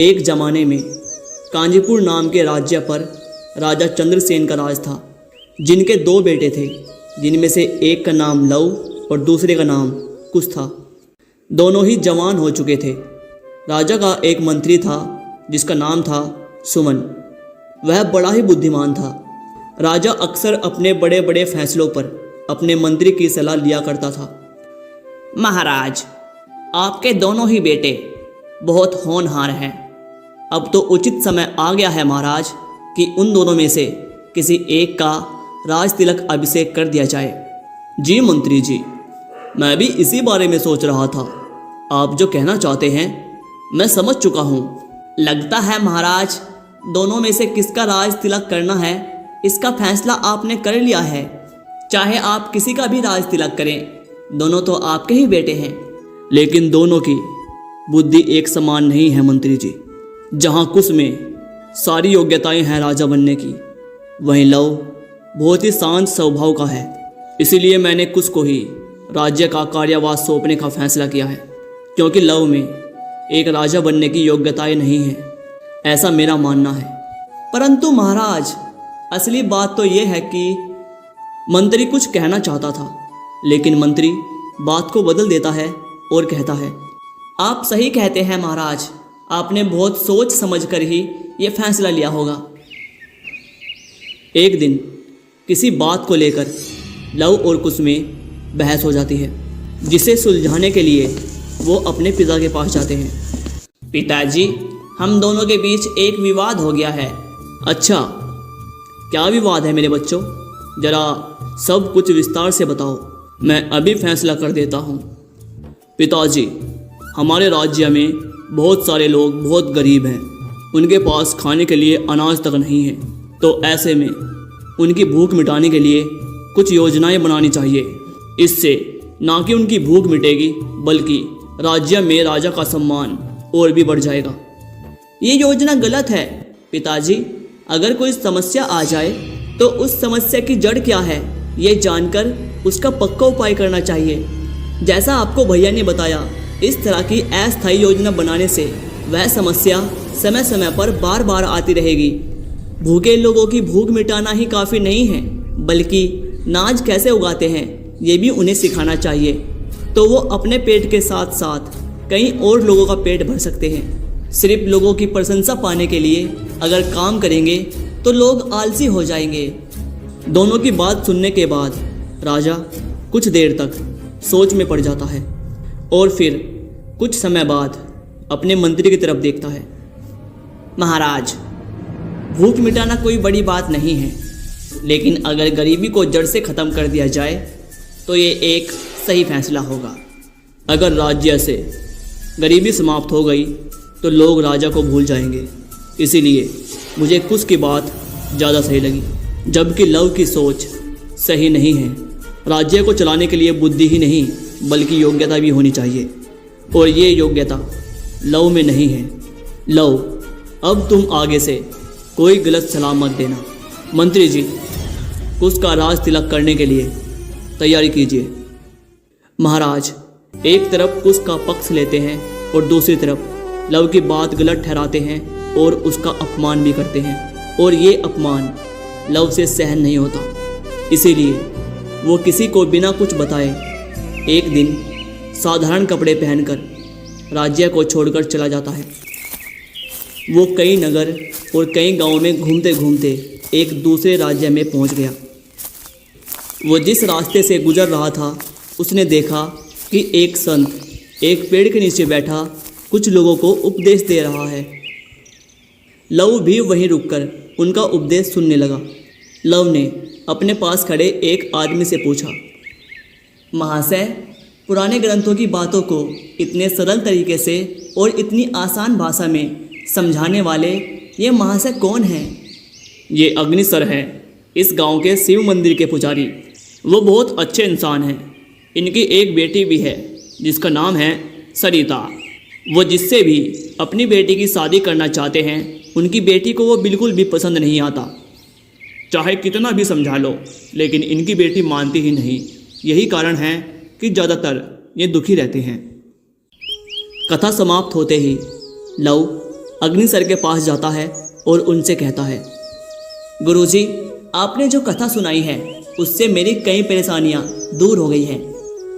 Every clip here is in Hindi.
एक जमाने में कांजीपुर नाम के राज्य पर राजा चंद्रसेन का राज था, जिनके दो बेटे थे, जिनमें से एक का नाम लव और दूसरे का नाम कुश था। दोनों ही जवान हो चुके थे। राजा का एक मंत्री था जिसका नाम था सुमन। वह बड़ा ही बुद्धिमान था। राजा अक्सर अपने बड़े बड़े फैसलों पर अपने मंत्री की सलाह लिया करता था। महाराज, आपके दोनों ही बेटे बहुत होनहार हैं। अब तो उचित समय आ गया है महाराज कि उन दोनों में से किसी एक का राज तिलक अभिषेक कर दिया जाए। जी मंत्री जी, मैं भी इसी बारे में सोच रहा था। आप जो कहना चाहते हैं मैं समझ चुका हूँ। लगता है महाराज, दोनों में से किसका राज तिलक करना है इसका फैसला आपने कर लिया है। चाहे आप किसी का भी राज तिलक करें, दोनों तो आपके ही बेटे हैं। लेकिन दोनों की बुद्धि एक समान नहीं है मंत्री जी। जहाँ कुश में सारी योग्यताएं हैं राजा बनने की, वहीं लव बहुत ही शांत स्वभाव का है। इसीलिए मैंने कुश को ही राज्य का कार्यभार सौंपने का फैसला किया है, क्योंकि लव में एक राजा बनने की योग्यताएं नहीं है, ऐसा मेरा मानना है। परंतु महाराज, असली बात तो यह है कि मंत्री कुछ कहना चाहता था, लेकिन मंत्री बात को बदल देता है और कहता है, आप सही कहते हैं महाराज, आपने बहुत सोच समझकर ही ये फैसला लिया होगा। एक दिन किसी बात को लेकर लव और कुश में बहस हो जाती है, जिसे सुलझाने के लिए वो अपने पिता के पास जाते हैं। पिताजी, हम दोनों के बीच एक विवाद हो गया है। अच्छा, क्या विवाद है मेरे बच्चों? जरा सब कुछ विस्तार से बताओ, मैं अभी फैसला कर देता हूँ। पिताजी, हमारे राज्य में बहुत सारे लोग बहुत गरीब हैं, उनके पास खाने के लिए अनाज तक नहीं है। तो ऐसे में उनकी भूख मिटाने के लिए कुछ योजनाएं बनानी चाहिए। इससे ना कि उनकी भूख मिटेगी, बल्कि राज्य में राजा का सम्मान और भी बढ़ जाएगा। ये योजना गलत है पिताजी। अगर कोई समस्या आ जाए तो उस समस्या की जड़ क्या है ये जानकर उसका पक्का उपाय करना चाहिए। जैसा आपको भैया ने बताया, इस तरह की अस्थायी योजना बनाने से वह समस्या समय समय पर बार बार आती रहेगी। भूखे लोगों की भूख मिटाना ही काफ़ी नहीं है, बल्कि नाज कैसे उगाते हैं ये भी उन्हें सिखाना चाहिए। तो वो अपने पेट के साथ साथ कई और लोगों का पेट भर सकते हैं। सिर्फ लोगों की प्रशंसा पाने के लिए अगर काम करेंगे तो लोग आलसी हो जाएंगे। दोनों की बात सुनने के बाद राजा कुछ देर तक सोच में पड़ जाता है और फिर कुछ समय बाद अपने मंत्री की तरफ देखता है। महाराज, भूख मिटाना कोई बड़ी बात नहीं है, लेकिन अगर गरीबी को जड़ से ख़त्म कर दिया जाए तो ये एक सही फैसला होगा। अगर राज्य से गरीबी समाप्त हो गई तो लोग राजा को भूल जाएंगे। इसीलिए मुझे कुश की बात ज़्यादा सही लगी, जबकि लव की सोच सही नहीं है। राज्य को चलाने के लिए बुद्धि ही नहीं बल्कि योग्यता भी होनी चाहिए, और ये योग्यता लव में नहीं है। लव, अब तुम आगे से कोई गलत सलाह मत देना। मंत्री जी, कुश का राज तिलक करने के लिए तैयारी कीजिए। महाराज एक तरफ कुश का पक्ष लेते हैं और दूसरी तरफ लव की बात गलत ठहराते हैं और उसका अपमान भी करते हैं, और ये अपमान लव से सहन नहीं होता। इसीलिए वो किसी को बिना कुछ बताए एक दिन साधारण कपड़े पहनकर राज्य को छोड़कर चला जाता है। वो कई नगर और कई गांवों में घूमते घूमते एक दूसरे राज्य में पहुंच गया। वो जिस रास्ते से गुजर रहा था उसने देखा कि एक संत एक पेड़ के नीचे बैठा कुछ लोगों को उपदेश दे रहा है। लव भी वहीं रुककर उनका उपदेश सुनने लगा। लव ने अपने पास खड़े एक आदमी से पूछा, महाशय, पुराने ग्रंथों की बातों को इतने सरल तरीके से और इतनी आसान भाषा में समझाने वाले ये महाशय कौन हैं? ये अग्निसर हैं, इस गांव के शिव मंदिर के पुजारी। वो बहुत अच्छे इंसान हैं। इनकी एक बेटी भी है जिसका नाम है सरिता। वो जिससे भी अपनी बेटी की शादी करना चाहते हैं, उनकी बेटी को वो बिल्कुल भी पसंद नहीं आता। चाहे कितना भी समझा लो, लेकिन इनकी बेटी मानती ही नहीं। यही कारण है कि ज़्यादातर ये दुखी रहते हैं। कथा समाप्त होते ही लव अग्नि सर के पास जाता है और उनसे कहता है, गुरुजी, आपने जो कथा सुनाई है उससे मेरी कई परेशानियां दूर हो गई हैं।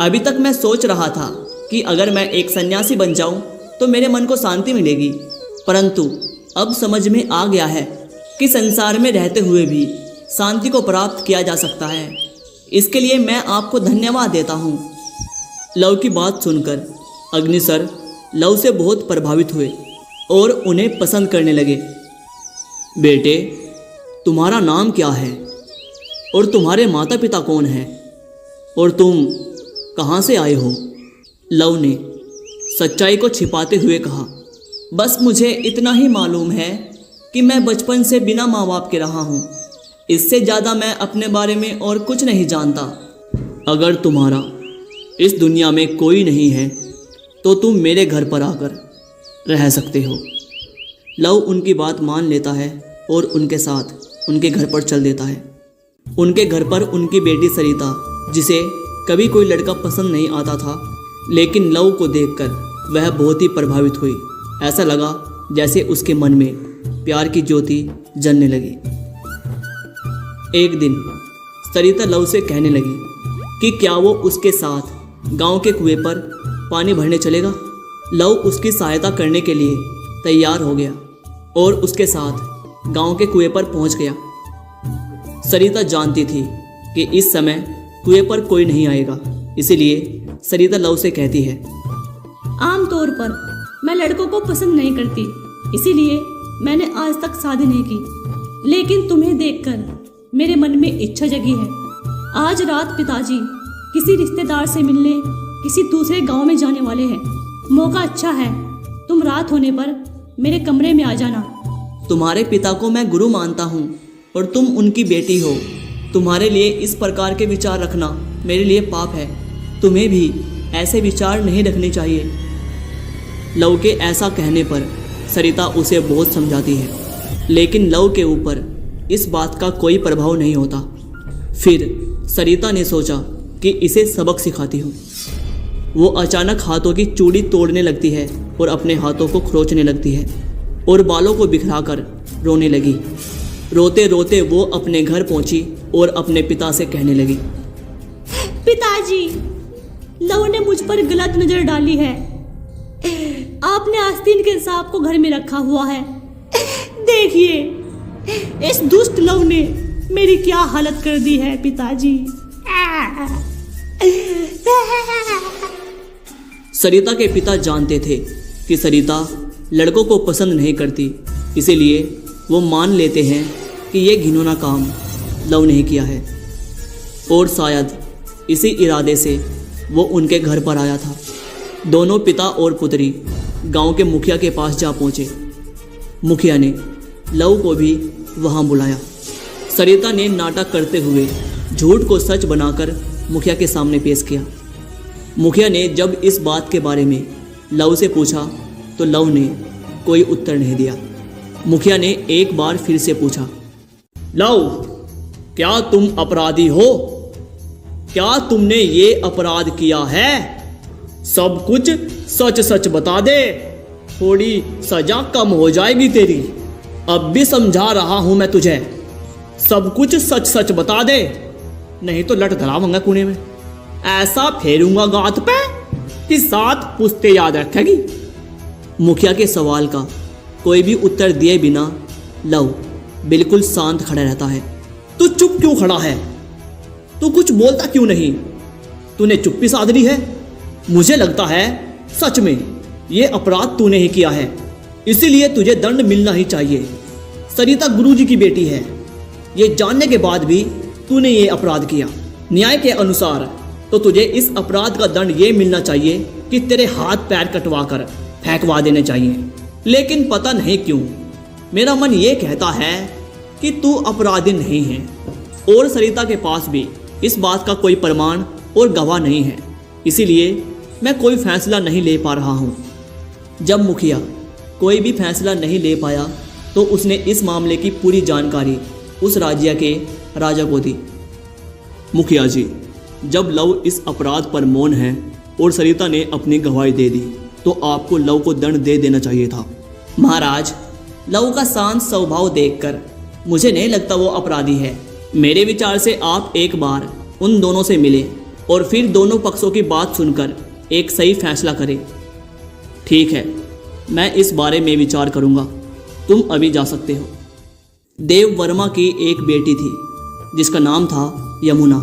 अभी तक मैं सोच रहा था कि अगर मैं एक सन्यासी बन जाऊं तो मेरे मन को शांति मिलेगी, परंतु अब समझ में आ गया है कि संसार में रहते हुए भी शांति को प्राप्त किया जा सकता है। इसके लिए मैं आपको धन्यवाद देता हूँ। लव की बात सुनकर अग्नि सर लव से बहुत प्रभावित हुए और उन्हें पसंद करने लगे। बेटे, तुम्हारा नाम क्या है और तुम्हारे माता पिता कौन हैं और तुम कहाँ से आए हो? लव ने सच्चाई को छिपाते हुए कहा, बस मुझे इतना ही मालूम है कि मैं बचपन से बिना माँ बाप के रहा हूँ। इससे ज़्यादा मैं अपने बारे में और कुछ नहीं जानता। अगर तुम्हारा इस दुनिया में कोई नहीं है तो तुम मेरे घर पर आकर रह सकते हो। लव उनकी बात मान लेता है और उनके साथ उनके घर पर चल देता है। उनके घर पर उनकी बेटी सरिता, जिसे कभी कोई लड़का पसंद नहीं आता था, लेकिन लव को देखकर वह बहुत ही प्रभावित हुई। ऐसा लगा जैसे उसके मन में प्यार की ज्योति जलने लगी। एक दिन सरिता लव से कहने लगी कि क्या वो उसके साथ गांव के कुएं पर पानी भरने चलेगा। लव उसकी सहायता करने के लिए तैयार हो गया और उसके साथ गांव के कुएं पर पहुंच गया। सरिता जानती थी कि इस समय कुएं पर कोई नहीं आएगा, इसीलिए सरिता लव से कहती है, आमतौर पर मैं लड़कों को पसंद नहीं करती, इसीलिए मैंने आज तक शादी नहीं की, लेकिन तुम्हें देखकर मेरे मन में इच्छा जगी है। आज रात पिताजी किसी रिश्तेदार से मिलने किसी दूसरे गांव में जाने वाले हैं। मौका अच्छा है, तुम रात होने पर मेरे कमरे में आ जाना। तुम्हारे पिता को मैं गुरु मानता हूँ और तुम उनकी बेटी हो। तुम्हारे लिए इस प्रकार के विचार रखना मेरे लिए पाप है। तुम्हें भी ऐसे विचार नहीं रखने चाहिए। लव के ऐसा कहने पर सरिता उसे बहुत समझाती है, लेकिन लव के ऊपर इस बात का कोई प्रभाव नहीं होता। फिर सरिता ने सोचा कि इसे सबक सिखाती हूँ। वो अचानक हाथों की चूड़ी तोड़ने लगती है और अपने हाथों को खरोंचने लगती है और बालों को बिखराकर रोने लगी। रोते रोते वो अपने घर पहुंची और अपने पिता से कहने लगी, पिताजी, लव ने मुझ पर गलत नजर डाली है। आपने आस्तीन के सांप को घर में रखा हुआ है। देखिए, इस दुष्ट लव ने मेरी क्या हालत कर दी है पिताजी। सरिता के पिता जानते थे कि सरिता लड़कों को पसंद नहीं करती, इसीलिए वो मान लेते हैं कि ये घिनौना काम लव ने किया है और शायद इसी इरादे से वो उनके घर पर आया था। दोनों पिता और पुत्री गांव के मुखिया के पास जा पहुंचे। मुखिया ने लव को भी वहां बुलाया। सरिता ने नाटक करते हुए झूठ को सच बनाकर मुखिया के सामने पेश किया। मुखिया ने जब इस बात के बारे में लव से पूछा तो लव ने कोई उत्तर नहीं दिया। मुखिया ने एक बार फिर से पूछा, लव, क्या तुम अपराधी हो? क्या तुमने ये अपराध किया है? सब कुछ सच सच बता दे, थोड़ी सजा कम हो जाएगी तेरी। अब भी समझा रहा हूं मैं तुझे, सब कुछ सच सच बता दे, नहीं तो लट धराऊंगा कुएं में। ऐसा फेरूंगा गांठ पे कि 7 पुश्ते याद रखेगी। मुखिया के सवाल का कोई भी उत्तर दिए बिना लव बिल्कुल शांत खड़ा रहता है। तू चुप क्यों खड़ा है? तू कुछ बोलता क्यों नहीं? तूने चुप्पी साध ली है। मुझे लगता है सच में ये अपराध तूने ही किया है, इसीलिए तुझे दंड मिलना ही चाहिए। सरिता गुरुजी की बेटी है, ये जानने के बाद भी तूने ये अपराध किया। न्याय के अनुसार तो तुझे इस अपराध का दंड ये मिलना चाहिए कि तेरे हाथ पैर कटवा कर फेंकवा देने चाहिए। लेकिन पता नहीं क्यों मेरा मन ये कहता है कि तू अपराधी नहीं है और सरिता के पास भी इस बात का कोई प्रमाण और गवाह नहीं है, इसीलिए मैं कोई फैसला नहीं ले पा रहा हूँ। जब मुखिया कोई भी फैसला नहीं ले पाया तो उसने इस मामले की पूरी जानकारी उस राज्य के राजा को दी। मुखिया जी, जब लव इस अपराध पर मौन है और सरिता ने अपनी गवाही दे दी तो आपको लव को दंड दे देना चाहिए था। महाराज, लव का शांत स्वभाव देखकर मुझे नहीं लगता वो अपराधी है। मेरे विचार से आप एक बार उन दोनों से मिले और फिर दोनों पक्षों की बात सुनकर एक सही फैसला करें। ठीक है, मैं इस बारे में विचार करूंगा। तुम अभी जा सकते हो। देव वर्मा की एक बेटी थी जिसका नाम था यमुना।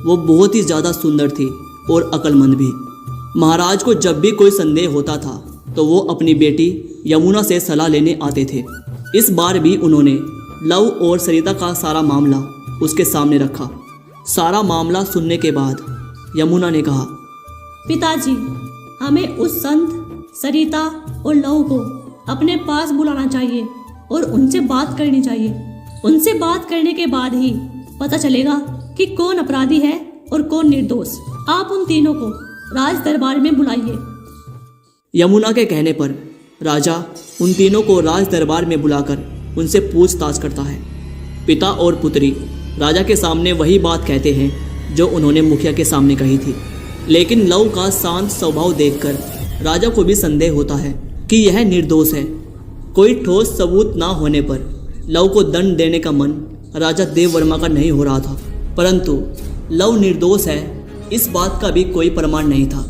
वो बहुत ही ज़्यादा सुंदर थी और अक्लमंद भी। महाराज को जब भी कोई संदेह होता था तो वो अपनी बेटी यमुना से सलाह लेने आते थे। इस बार भी उन्होंने लव और सरिता का सारा मामला उसके सामने रखा। सारा मामला सुनने के बाद यमुना ने कहा, पिताजी, हमें उस संत, सरिता और लव को अपने पास बुलाना चाहिए और उनसे बात करनी चाहिए। उनसे बात करने के बाद ही पता चलेगा कि कौन अपराधी है और कौन निर्दोष। आप उन तीनों को राज दरबार में बुलाइए। यमुना के कहने पर राजा उन तीनों को राज दरबार में बुलाकर उनसे पूछताछ करता है। पिता और पुत्री राजा के सामने वही बात कहते हैं जो उन्होंने मुखिया के सामने कही थी। लेकिन लव का शांत स्वभाव देखकर राजा को भी संदेह होता है कि यह निर्दोष है। कोई ठोस सबूत ना होने पर लव को दंड देने का मन राजा देव वर्मा का नहीं हो रहा था, परंतु लव निर्दोष है इस बात का भी कोई प्रमाण नहीं था।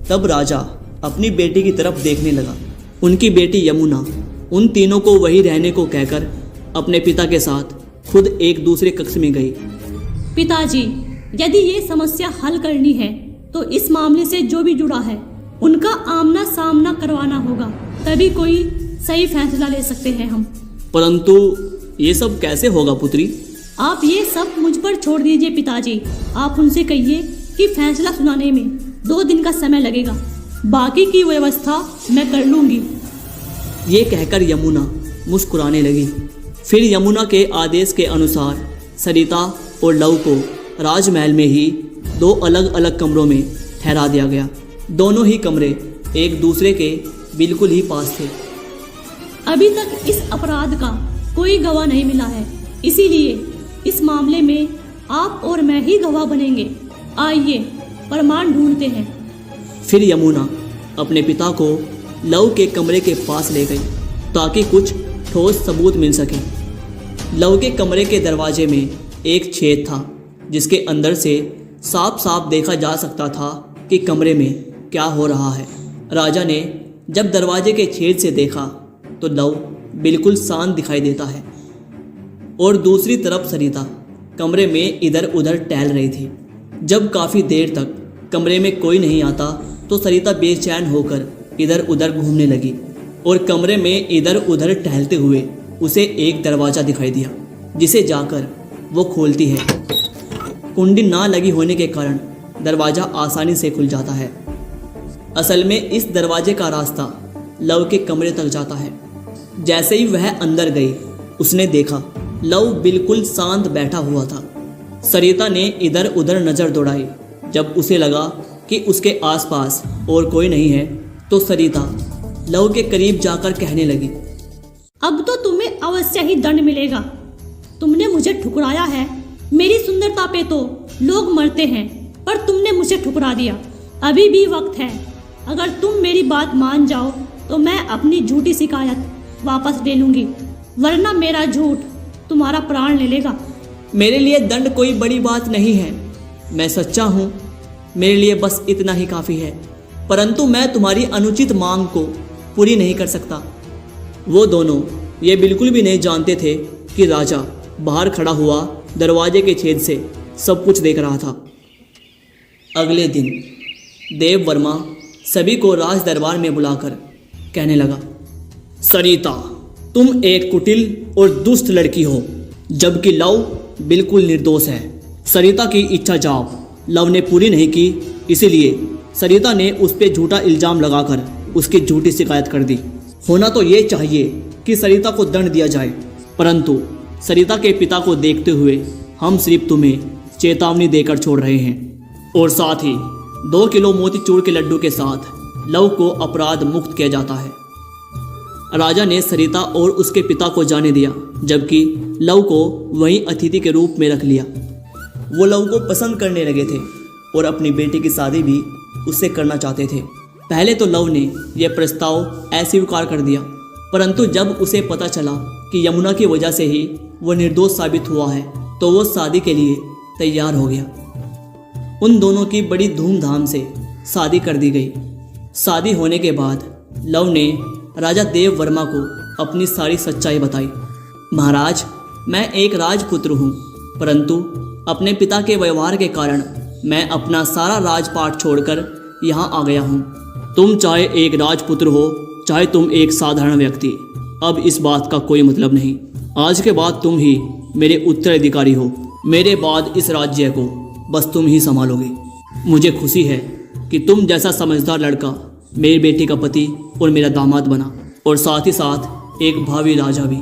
तब राजा अपनी बेटी की तरफ देखने लगा। उनकी बेटी यमुना उन तीनों को वहीं रहने को कहकर अपने पिता के साथ खुद एक दूसरे कक्ष में गई। पिताजी, यदि ये समस्या हल करनी है तो इस मामले से जो भी जुड़ा है उनका आमना सामना करवाना होगा, तभी कोई सही फैसला ले सकते हैं हम। परंतु ये सब कैसे होगा पुत्री? आप ये सब मुझ पर छोड़ दीजिए पिताजी। आप उनसे कहिए कि फैसला सुनाने में 2 दिन का समय लगेगा, बाकी की व्यवस्था मैं कर लूंगी। ये कहकर यमुना मुस्कुराने लगी। फिर यमुना के आदेश के अनुसार सरिता और लव को राजमहल में ही 2 अलग अलग कमरों में ठहरा दिया गया। दोनों ही कमरे एक दूसरे के बिल्कुल ही पास थे। अभी तक इस अपराध का कोई गवाह नहीं मिला है, इसीलिए इस मामले में आप और मैं ही गवाह बनेंगे। आइए प्रमाण ढूंढते हैं। फिर यमुना अपने पिता को लव के कमरे के पास ले गई ताकि कुछ ठोस सबूत मिल सके। लव के कमरे के दरवाजे में एक छेद था जिसके अंदर से साफ साफ देखा जा सकता था कि कमरे में क्या हो रहा है। राजा ने जब दरवाजे के छेद से देखा तो लव बिल्कुल शांत दिखाई देता है और दूसरी तरफ सरिता कमरे में इधर उधर टहल रही थी। जब काफ़ी देर तक कमरे में कोई नहीं आता तो सरिता बेचैन होकर इधर उधर घूमने लगी और कमरे में इधर उधर टहलते हुए उसे एक दरवाज़ा दिखाई दिया जिसे जाकर वो खोलती है। कुंडी ना लगी होने के कारण दरवाज़ा आसानी से खुल जाता है। असल में इस दरवाजे का रास्ता लव के कमरे तक जाता है। जैसे ही वह अंदर गई उसने देखा लव बिल्कुल शांत बैठा हुआ था। सरिता ने इधर उधर नज़र दौड़ाई। जब उसे लगा कि उसके आसपास और कोई नहीं है तो सरिता लव के करीब जाकर कहने लगी, अब तो तुम्हें अवश्य ही दंड मिलेगा। तुमने मुझे ठुकराया है। मेरी सुंदरता पे तो लोग मरते हैं, पर तुमने मुझे ठुकरा दिया। अभी भी वक्त है। अगर तुम मेरी बात मान जाओ तो मैं अपनी झूठी शिकायत वापस ले लूंगी, वरना मेरा झूठ तुम्हारा प्राण ले लेगा। मेरे लिए दंड कोई बड़ी बात नहीं है। मैं सच्चा हूँ, मेरे लिए बस इतना ही काफ़ी है। परंतु मैं तुम्हारी अनुचित मांग को पूरी नहीं कर सकता। वो दोनों ये बिल्कुल भी नहीं जानते थे कि राजा बाहर खड़ा हुआ दरवाजे के छेद से सब कुछ देख रहा था। अगले दिन देव वर्मा सभी को राज दरबार में बुलाकर कहने लगा, सरिता, तुम एक कुटिल और दुष्ट लड़की हो, जबकि लव बिल्कुल निर्दोष है। सरिता की इच्छा जाप लव ने पूरी नहीं की, इसीलिए सरिता ने उस पर झूठा इल्जाम लगाकर उसकी झूठी शिकायत कर दी। होना तो ये चाहिए कि सरिता को दंड दिया जाए, परंतु सरिता के पिता को देखते हुए हम सिर्फ तुम्हें चेतावनी देकर छोड़ रहे हैं और साथ ही 2 किलो मोतीचूर के लड्डू के साथ लव को अपराध मुक्त किया जाता है। राजा ने सरिता और उसके पिता को जाने दिया, जबकि लव को वहीं अतिथि के रूप में रख लिया। वो लव को पसंद करने लगे थे और अपनी बेटी की शादी भी उससे करना चाहते थे। पहले तो लव ने यह प्रस्ताव अस्वीकार कर दिया, परंतु जब उसे पता चला कि यमुना की वजह से ही वो निर्दोष साबित हुआ है तो वो शादी के लिए तैयार हो गया। उन दोनों की बड़ी धूमधाम से शादी कर दी गई। शादी होने के बाद लव ने राजा देव वर्मा को अपनी सारी सच्चाई बताई। महाराज, मैं एक राजपुत्र हूँ, परंतु अपने पिता के व्यवहार के कारण मैं अपना सारा राजपाट छोड़कर यहाँ आ गया हूँ। तुम चाहे एक राजपुत्र हो चाहे तुम एक साधारण व्यक्ति, अब इस बात का कोई मतलब नहीं। आज के बाद तुम ही मेरे उत्तराधिकारी हो। मेरे बाद इस राज्य को बस तुम ही संभालोगे। मुझे खुशी है कि तुम जैसा समझदार लड़का मेरी बेटी का पति और मेरा दामाद बना, और साथ ही साथ एक भावी राजा भी।